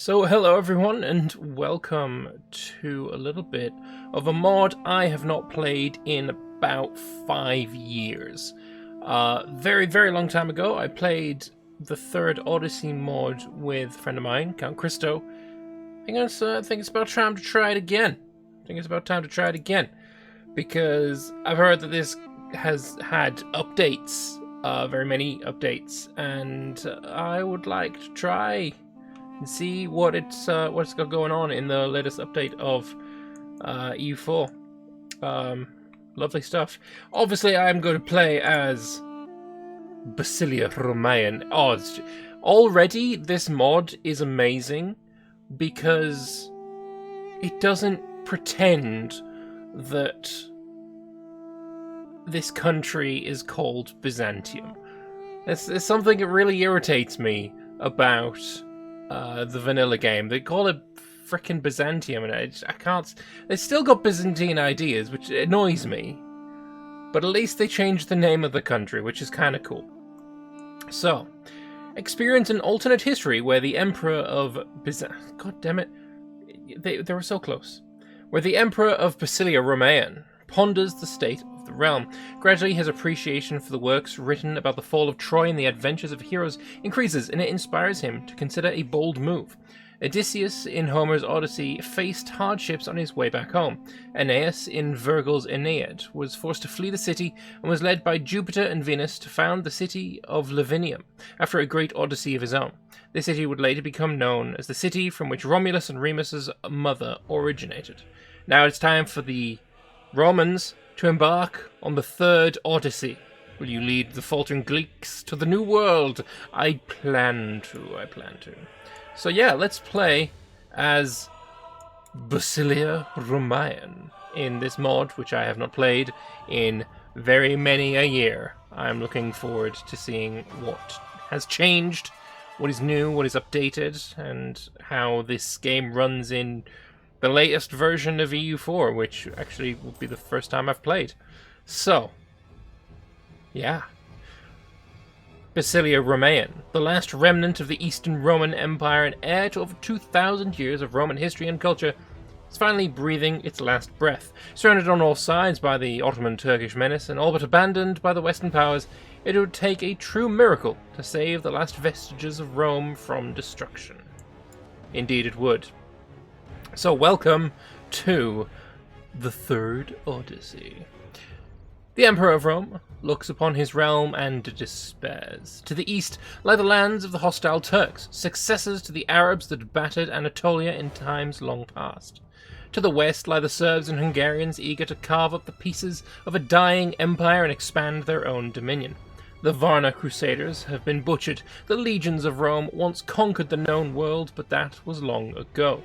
So hello everyone and welcome to a little bit of a mod I have not played in about 5 years. Very long time ago I played the Third Odyssey mod with a friend of mine, Count Christo. I think it's about time to try it again. Because I've heard that this has had updates, very many updates, and I would like to try and see what's got going on in the latest update of EU4. Lovely stuff. Obviously, I'm going to play as Basilia Romaean. Already this mod is amazing because it doesn't pretend that this country is called Byzantium. There's something that really irritates me about the vanilla game. They call it frickin' Byzantium, and I can't. They still got Byzantine ideas, which annoys me. But at least they changed the name of the country, which is kind of cool. So, experience an alternate history where the Emperor of God damn it, they were so close. Where the Emperor of Basilia Romaean ponders the state of the realm. Gradually, his appreciation for the works written about the fall of Troy and the adventures of heroes increases, and it inspires him to consider a bold move. Odysseus in Homer's Odyssey faced hardships on his way back home. Aeneas in Virgil's Aeneid was forced to flee the city and was led by Jupiter and Venus to found the city of Lavinium after a great odyssey of his own. This city would later become known as the city from which Romulus and Remus's mother originated. Now it's time for the Romans to embark on the Third Odyssey. Will you lead the faltering Greeks to the new world? I plan to. So yeah, let's play as Basilia Romaean in this mod, which I have not played in very many a year. I'm looking forward to seeing what has changed, what is new, what is updated, and how this game runs in the latest version of EU4, which actually will be the first time I've played. So, yeah. Basilia Romaean, the last remnant of the Eastern Roman Empire and heir to over 2,000 years of Roman history and culture, is finally breathing its last breath. Surrounded on all sides by the Ottoman Turkish menace and all but abandoned by the Western powers, it would take a true miracle to save the last vestiges of Rome from destruction. Indeed it would. So welcome to the Third Odyssey. The Emperor of Rome looks upon his realm and despairs. To the east lie the lands of the hostile Turks, successors to the Arabs that battered Anatolia in times long past. To the west lie the Serbs and Hungarians eager to carve up the pieces of a dying empire and expand their own dominion. The Varna Crusaders have been butchered. The legions of Rome once conquered the known world, but that was long ago.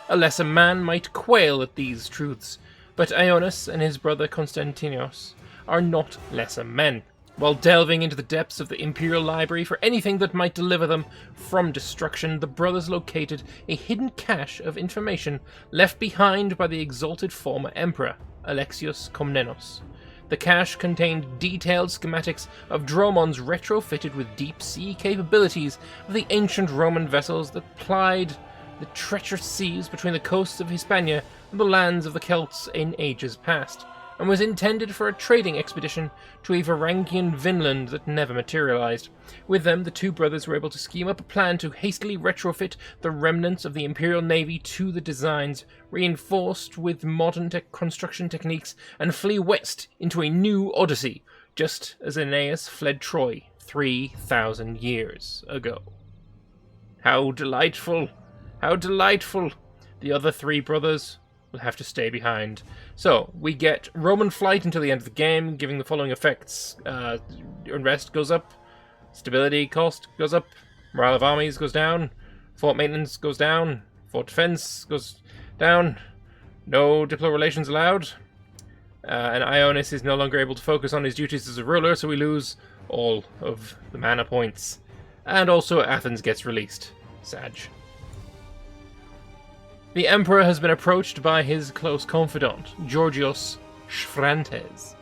A lesser man might quail at these truths, but Ionis and his brother Constantinos are not lesser men. While delving into the depths of the Imperial Library for anything that might deliver them from destruction, the brothers located a hidden cache of information left behind by the exalted former emperor, Alexius Komnenos. The cache contained detailed schematics of dromons retrofitted with deep-sea capabilities of the ancient Roman vessels that plied the treacherous seas between the coasts of Hispania and the lands of the Celts in ages past, and was intended for a trading expedition to a Varangian Vinland that never materialized. With them, the two brothers were able to scheme up a plan to hastily retrofit the remnants of the Imperial Navy to the designs, reinforced with modern construction techniques, and flee west into a new Odyssey, just as Aeneas fled Troy 3,000 years ago. How delightful! How delightful! The other three brothers will have to stay behind. So, we get Roman flight until the end of the game, giving the following effects. Unrest goes up, stability cost goes up, morale of armies goes down, fort maintenance goes down, fort defense goes down, no diplo relations allowed, and Ionis is no longer able to focus on his duties as a ruler, so we lose all of the mana points. And also Athens gets released. Sag. The Emperor has been approached by his close confidant, Georgios Schrantes,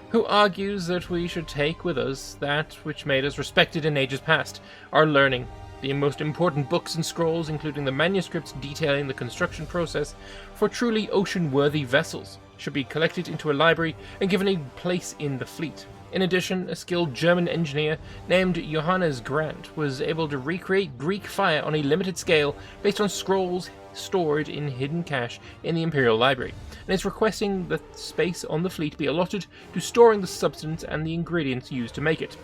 who argues that we should take with us that which made us respected in ages past, our learning, the most important books and scrolls, including the manuscripts detailing the construction process for truly ocean-worthy vessels, should be collected into a library and given a place in the fleet. In addition, a skilled German engineer named Johannes Grant was able to recreate Greek fire on a limited scale based on scrolls stored in hidden cache in the Imperial Library, and is requesting that space on the fleet be allotted to storing the substance and the ingredients used to make it.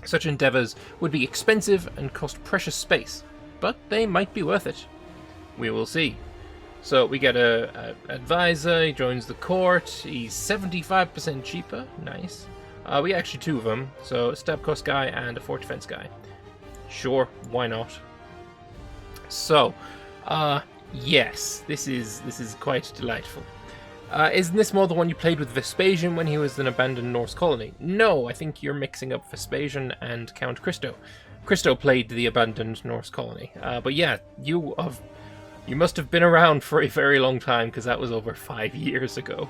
Such endeavours would be expensive and cost precious space, but they might be worth it. We will see. So we get a advisor, he joins the court, he's 75% cheaper, nice. We get actually two of them, so a stab cost guy and a fort defense guy. Sure, why not? So, yes, this is quite delightful. Isn't this more the one you played with Vespasian when he was an abandoned Norse colony? No, I think you're mixing up Vespasian and Count Christo. Christo played the abandoned Norse colony. But yeah, you must have been around for a very long time, because that was over 5 years ago.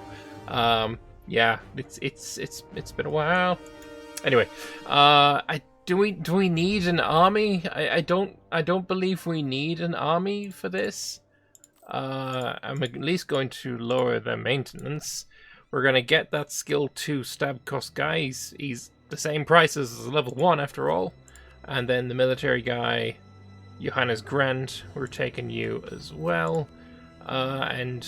Yeah, it's been a while. Anyway, do we need an army? I don't believe we need an army for this. I'm at least going to lower their maintenance. We're gonna get that skill 2 stab cost guy. He's the same price as level 1 after all. And then the military guy, Johannes Grant, we're taking you as well. And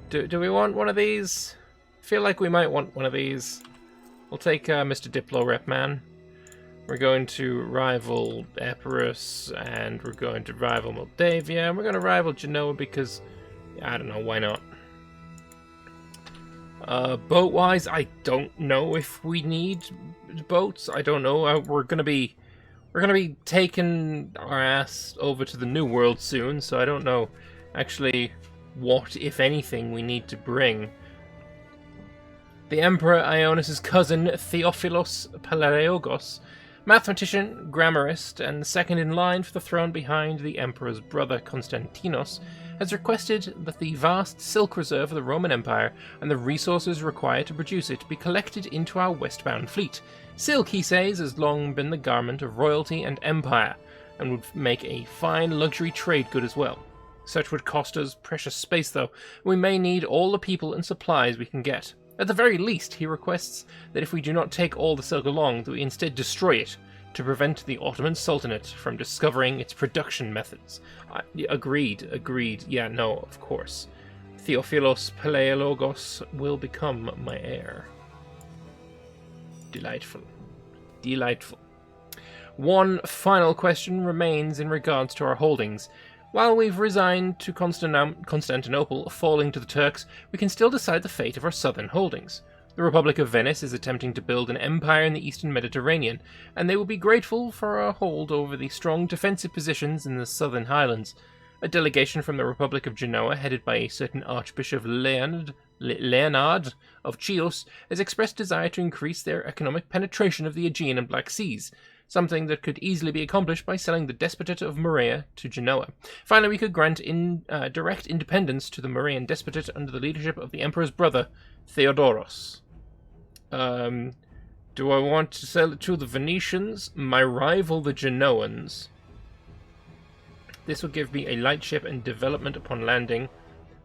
do we want one of these? I feel like we might want one of these. We'll take Mr. Diplo Rep Man. We're going to rival Epirus, and we're going to rival Moldavia, and we're going to rival Genoa because, I don't know, why not? Boat-wise, I don't know if we need boats. I don't know. We're gonna be taking our ass over to the New World soon, so I don't know actually what, if anything, we need to bring. The Emperor Ionis' cousin, Theophilos Palaiologos, mathematician, grammarist, and second in line for the throne behind the Emperor's brother Constantinos, has requested that the vast silk reserve of the Roman Empire and the resources required to produce it be collected into our westbound fleet. Silk, he says, has long been the garment of royalty and empire, and would make a fine luxury trade good as well. Such would cost us precious space, though. We may need all the people and supplies we can get. At the very least, he requests that if we do not take all the silk along, that we instead destroy it, to prevent the Ottoman Sultanate from discovering its production methods. Agreed. Yeah, no, of course. Theophilos Palaiologos will become my heir. Delightful. One final question remains in regards to our holdings. While we've resigned to Constantinople falling to the Turks, we can still decide the fate of our southern holdings. The Republic of Venice is attempting to build an empire in the eastern Mediterranean, and they will be grateful for our hold over the strong defensive positions in the southern highlands. A delegation from the Republic of Genoa, headed by a certain Archbishop Leonard of Chios, has expressed desire to increase their economic penetration of the Aegean and Black Seas, something that could easily be accomplished by selling the Despotate of Morea to Genoa. Finally, we could grant direct independence to the Morean Despotate under the leadership of the Emperor's brother, Theodoros. Do I want to sell it to the Venetians, my rival the Genoans? This will give me a lightship and development upon landing.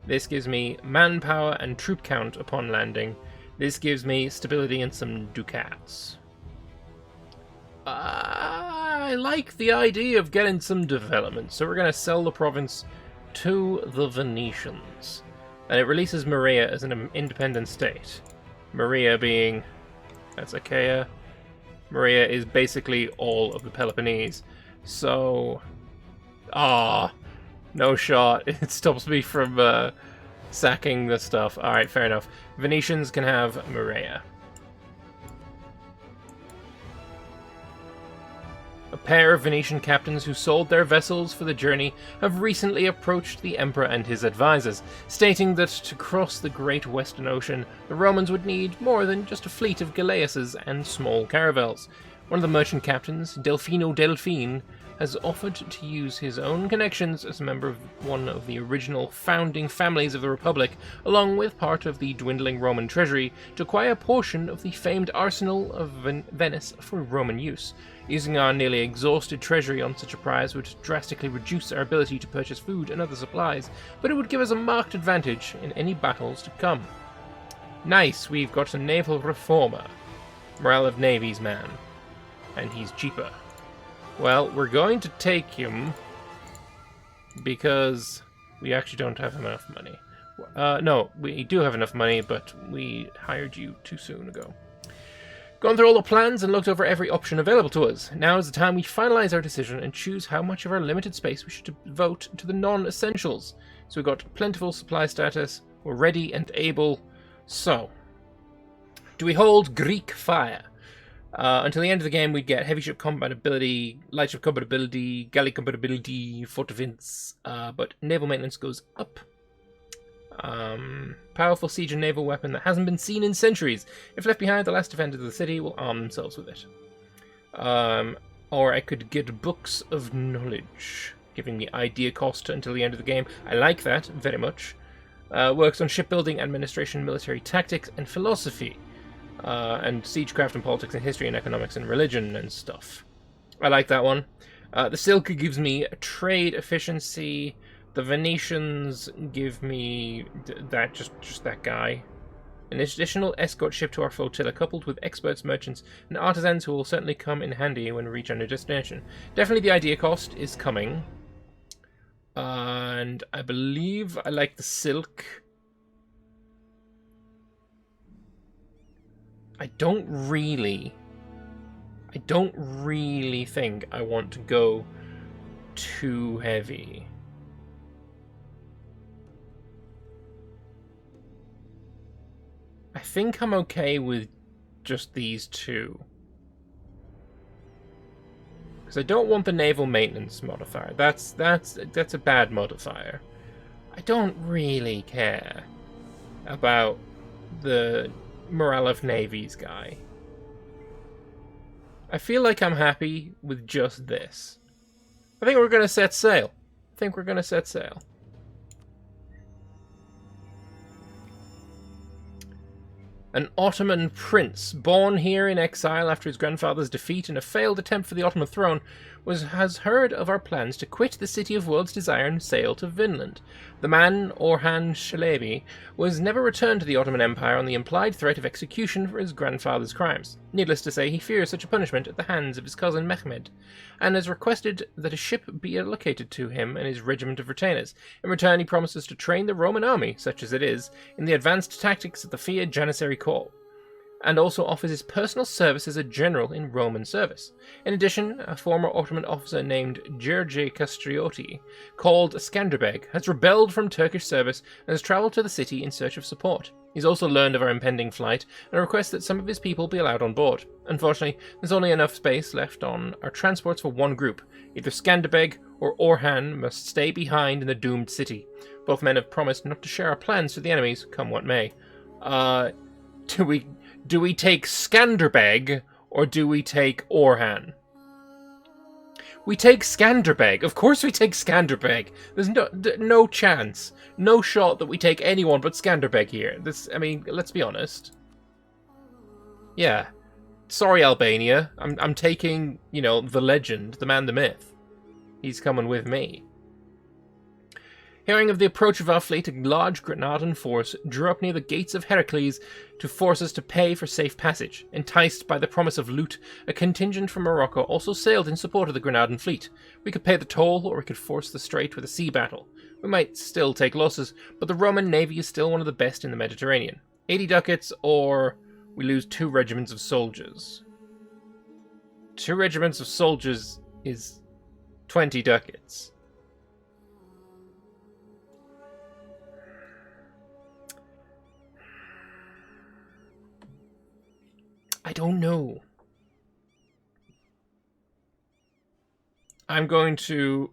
This gives me manpower and troop count upon landing. This gives me stability and some ducats. I like the idea of getting some development, so we're going to sell the province to the Venetians. And it releases Morea as an independent state. Morea being... that's Achaia. Morea is basically all of the Peloponnese. So... no shot. It stops me from sacking the stuff. Alright, fair enough. Venetians can have Morea. A pair of Venetian captains who sold their vessels for the journey have recently approached the Emperor and his advisors, stating that to cross the Great Western Ocean, the Romans would need more than just a fleet of galleasses and small caravels. One of the merchant captains, Delfino Delphine, has offered to use his own connections as a member of one of the original founding families of the Republic, along with part of the dwindling Roman treasury, to acquire a portion of the famed arsenal of Venice for Roman use. Using our nearly exhausted treasury on such a prize would drastically reduce our ability to purchase food and other supplies, but it would give us a marked advantage in any battles to come. Nice, we've got a naval reformer. Morale of navies man. And he's cheaper. Well, we're going to take him because we actually don't have enough money. No, we do have enough money, but we hired you too soon ago. Gone through all the plans and looked over every option available to us. Now is the time we finalize our decision and choose how much of our limited space we should devote to the non-essentials. So we've got plentiful supply status, we're ready and able. So, do we hold Greek fire? Until the end of the game, we'd get heavy ship combat ability, light ship combat ability, galley combat ability, fort defense, but naval maintenance goes up. Powerful siege and naval weapon that hasn't been seen in centuries. If left behind, the last defenders of the city will arm themselves with it. Or I could get books of knowledge, giving me idea cost until the end of the game. I like that very much. Works on shipbuilding, administration, military tactics, and philosophy. And siegecraft and politics and history and economics and religion and stuff. I like that one. The Silk gives me trade efficiency. The Venetians give me that just that guy. An additional escort ship to our flotilla, coupled with experts, merchants, and artisans who will certainly come in handy when we reach our new destination. Definitely the idea cost is coming. And I believe I like the Silk. I don't really think I want to go too heavy. I think I'm okay with just these two. Because I don't want the naval maintenance modifier. That's a bad modifier. I don't really care about the morale of navies guy. I feel like I'm happy with just this. I think we're gonna set sail. An Ottoman prince, born here in exile after his grandfather's defeat in a failed attempt for the Ottoman throne, has heard of our plans to quit the city of World's Desire and sail to Vinland. The man, Orhan Shalabi, was never returned to the Ottoman Empire on the implied threat of execution for his grandfather's crimes. Needless to say, he fears such a punishment at the hands of his cousin Mehmed, and has requested that a ship be allocated to him and his regiment of retainers. In return, he promises to train the Roman army, such as it is, in the advanced tactics of the feared Janissary Corps, and also offers his personal service as a general in Roman service. In addition, a former Ottoman officer named George Castrioti, called Skanderbeg, has rebelled from Turkish service and has travelled to the city in search of support. He's also learned of our impending flight and requests that some of his people be allowed on board. Unfortunately, there's only enough space left on our transports for one group. Either Skanderbeg or Orhan must stay behind in the doomed city. Both men have promised not to share our plans to the enemies, come what may. Do we take Skanderbeg, or do we take Orhan? We take Skanderbeg. Of course we take Skanderbeg. There's no chance, no shot that we take anyone but Skanderbeg here. I mean, let's be honest. Yeah. Sorry, Albania. I'm taking, the legend, the man, the myth. He's coming with me. Hearing of the approach of our fleet, a large Granadan force drew up near the gates of Heracles to force us to pay for safe passage. Enticed by the promise of loot, a contingent from Morocco also sailed in support of the Granadan fleet. We could pay the toll, or we could force the strait with a sea battle. We might still take losses, but the Roman navy is still one of the best in the Mediterranean. 80 ducats, or we lose 2 regiments of soldiers. 2 regiments of soldiers is 20 ducats. I don't know. I'm going to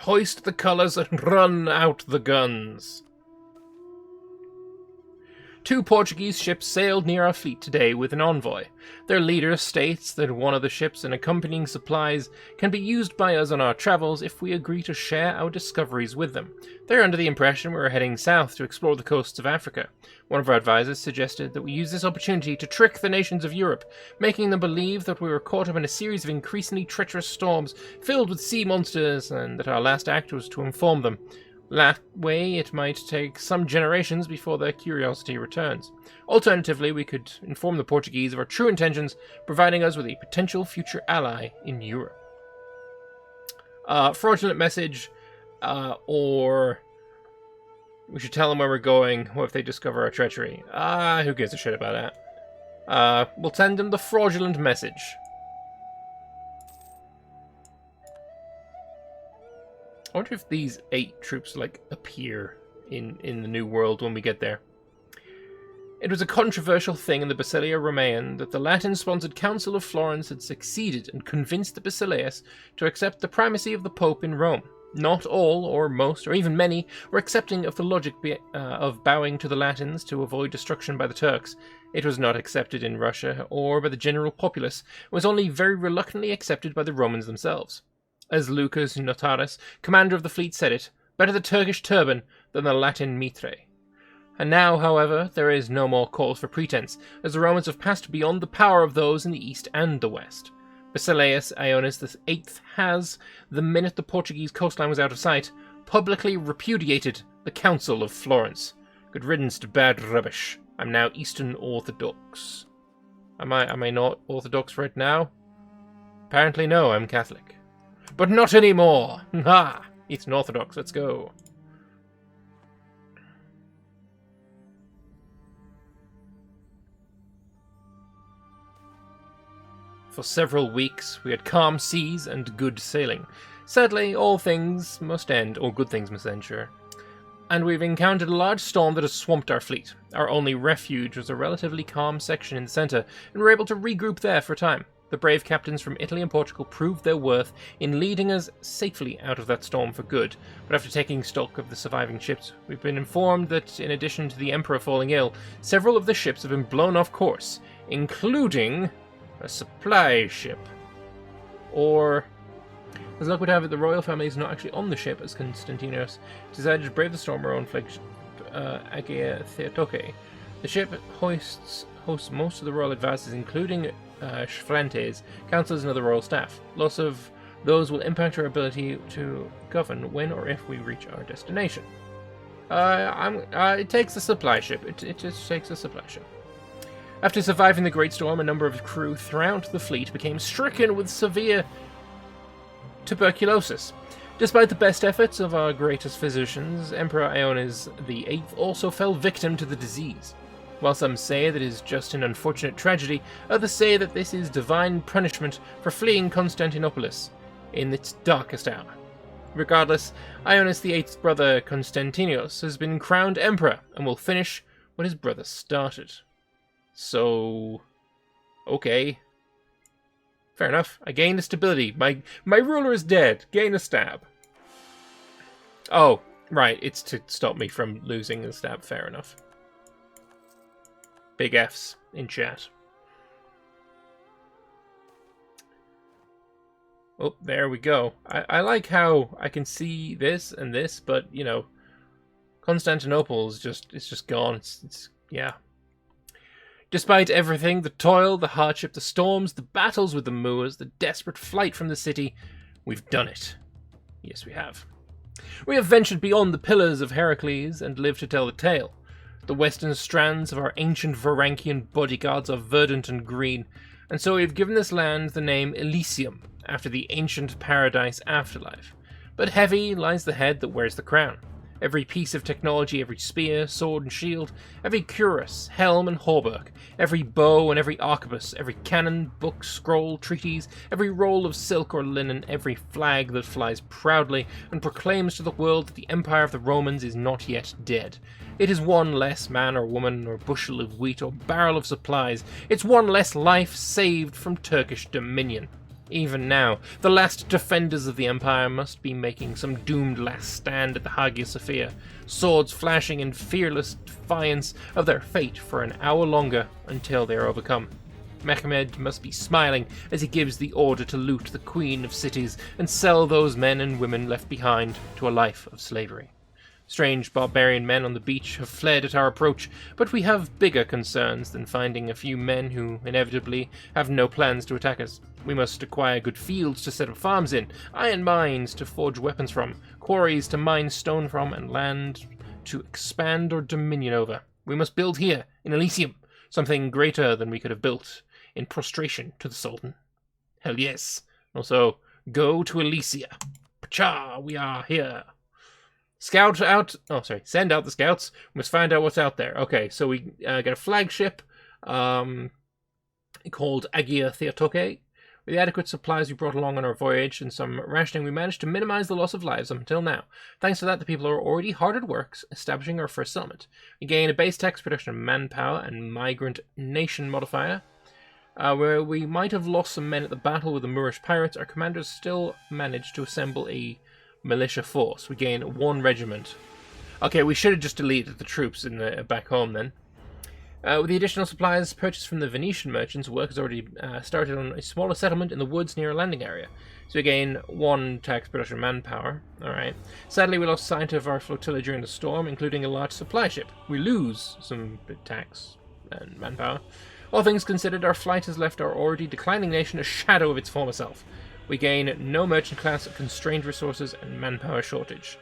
hoist the colours and run out the guns. 2 Portuguese ships sailed near our fleet today with an envoy. Their leader states that one of the ships and accompanying supplies can be used by us on our travels if we agree to share our discoveries with them. They're under the impression we're heading south to explore the coasts of Africa. One of our advisors suggested that we use this opportunity to trick the nations of Europe, making them believe that we were caught up in a series of increasingly treacherous storms filled with sea monsters, and that our last act was to inform them. That way, it might take some generations before their curiosity returns. Alternatively, we could inform the Portuguese of our true intentions, providing us with a potential future ally in Europe. Fraudulent message, or we should tell them where we're going. What if they discover our treachery? Who gives a shit about that? We'll send them the fraudulent message. I wonder if these 8 troops, appear in the New World when we get there. It was a controversial thing in the Basilia Romaean that the Latin-sponsored Council of Florence had succeeded and convinced the Basileus to accept the primacy of the Pope in Rome. Not all, or most, or even many, were accepting of the logic of bowing to the Latins to avoid destruction by the Turks. It was not accepted in Russia or by the general populace. It was only very reluctantly accepted by the Romans themselves. As Lucas Notaras, commander of the fleet, said it, better the Turkish turban than the Latin mitre. And now, however, there is no more cause for pretense, as the Romans have passed beyond the power of those in the east and the west. Basileus Ioannis VIII has, the minute the Portuguese coastline was out of sight, publicly repudiated the Council of Florence. Good riddance to bad rubbish. I'm now Eastern Orthodox. Am I not Orthodox right now? Apparently no, I'm Catholic. But not anymore! Ha! Eastern Orthodox, let's go. For several weeks, we had calm seas and good sailing. Sadly, all things must end, or good things must end, sure. And we've encountered a large storm that has swamped our fleet. Our only refuge was a relatively calm section in the centre, and we were able to regroup there for a time. The brave captains from Italy and Portugal proved their worth in leading us safely out of that storm for good, but after taking stock of the surviving ships, we've been informed that, in addition to the Emperor falling ill, several of the ships have been blown off course, including a supply ship. Or, as luck would have it, the royal family is not actually on the ship, as Constantinos decided to brave the storm around flagship Agia Theotoke. The ship hosts most of the royal advisors, including Schfrantes, councillors and other royal staff. Loss of those will impact our ability to govern when or if we reach our destination. It takes a supply ship. It just takes a supply ship. After surviving the Great Storm, a number of crew throughout the fleet became stricken with severe tuberculosis. Despite the best efforts of our greatest physicians, Emperor Ioannis VIII also fell victim to the disease. While some say that it is just an unfortunate tragedy, others say that this is divine punishment for fleeing Constantinopolis in its darkest hour. Regardless, Ioannis VIII's brother Constantinos has been crowned emperor and will finish what his brother started. So, okay. Fair enough. I gained a stability. My ruler is dead. Gain a stab. Oh, right. It's to stop me from losing the stab. Fair enough. Big Fs in chat. Oh, there we go. I like how I can see this and this, but, you know, Constantinople is just gone. It's yeah. Despite everything, the toil, the hardship, the storms, the battles with the Moors, the desperate flight from the city, we've done it. Yes, we have. We have ventured beyond the pillars of Heracles and lived to tell the tale. The western strands of our ancient Varankian bodyguards are verdant and green, and so we have given this land the name Elysium, after the ancient paradise afterlife. But heavy lies the head that wears the crown. Every piece of technology, every spear, sword and shield, every cuirass, helm and hauberk, every bow and every arquebus, every cannon, book, scroll, treatise, every roll of silk or linen, every flag that flies proudly and proclaims to the world that the empire of the Romans is not yet dead. It is one less man or woman or bushel of wheat or barrel of supplies. It's one less life saved from Turkish dominion. Even now, the last defenders of the Empire must be making some doomed last stand at the Hagia Sophia, swords flashing in fearless defiance of their fate for an hour longer until they are overcome. Mehmed must be smiling as he gives the order to loot the Queen of Cities and sell those men and women left behind to a life of slavery. Strange barbarian men on the beach have fled at our approach, but we have bigger concerns than finding a few men who inevitably have no plans to attack us. We must acquire good fields to set up farms in, iron mines to forge weapons from, quarries to mine stone from, and land to expand our dominion over. We must build here, in Elysium, something greater than we could have built in prostration to the Sultan. Hell yes. Also, go to Elysia. Pacha, we are here. Send out the scouts. We must find out what's out there. Okay, so we get a flagship called Agia Theotoke. With the adequate supplies we brought along on our voyage and some rationing, we managed to minimize the loss of lives up until now. Thanks to that, the people are already hard at work establishing our first settlement. We gain a base tax production of manpower and migrant nation modifier. Where we might have lost some men at the battle with the Moorish pirates, our commanders still managed to assemble a militia force. We gain 1 regiment. Okay, we should have just deleted the troops in back home then. With the additional supplies purchased from the Venetian merchants, work has already started on a smaller settlement in the woods near a landing area. So we gain 1 tax production manpower. Alright. Sadly, we lost sight of our flotilla during the storm, including a large supply ship. We lose some tax and manpower. All things considered, our flight has left our already declining nation a shadow of its former self. We gain no merchant class, constrained resources, and manpower shortage.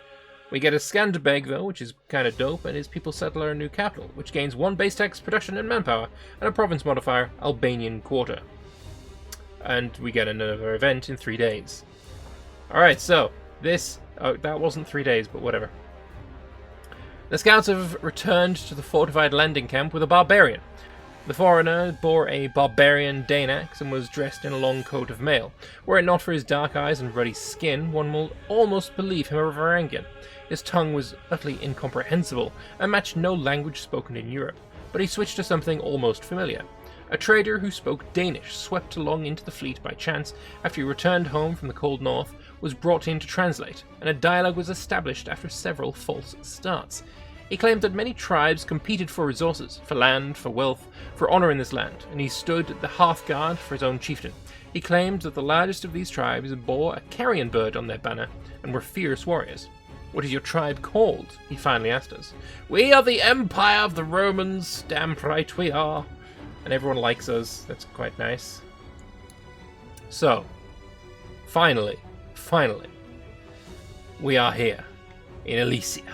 We get a Skanderbeg, though, which is kind of dope, and his people settle our new capital, which gains 1 base tax production and manpower, and a province modifier, Albanian Quarter. And we get another event in 3 days. Alright, so, this... Oh, that wasn't 3 days, but whatever. The scouts have returned to the fortified landing camp with a barbarian. The foreigner bore a barbarian Dane axe and was dressed in a long coat of mail. Were it not for his dark eyes and ruddy skin, one will almost believe him a Varangian. His tongue was utterly incomprehensible and matched no language spoken in Europe, but he switched to something almost familiar. A trader who spoke Danish, swept along into the fleet by chance after he returned home from the cold north, was brought in to translate, and a dialogue was established after several false starts. He claimed that many tribes competed for resources, for land, for wealth, for honour in this land, and he stood at the hearthguard for his own chieftain. He claimed that the largest of these tribes bore a carrion bird on their banner and were fierce warriors. "What is your tribe called?" he finally asked us. "We are the Empire of the Romans, damn right we are." And everyone likes us, that's quite nice. So, finally, we are here, in Elysia.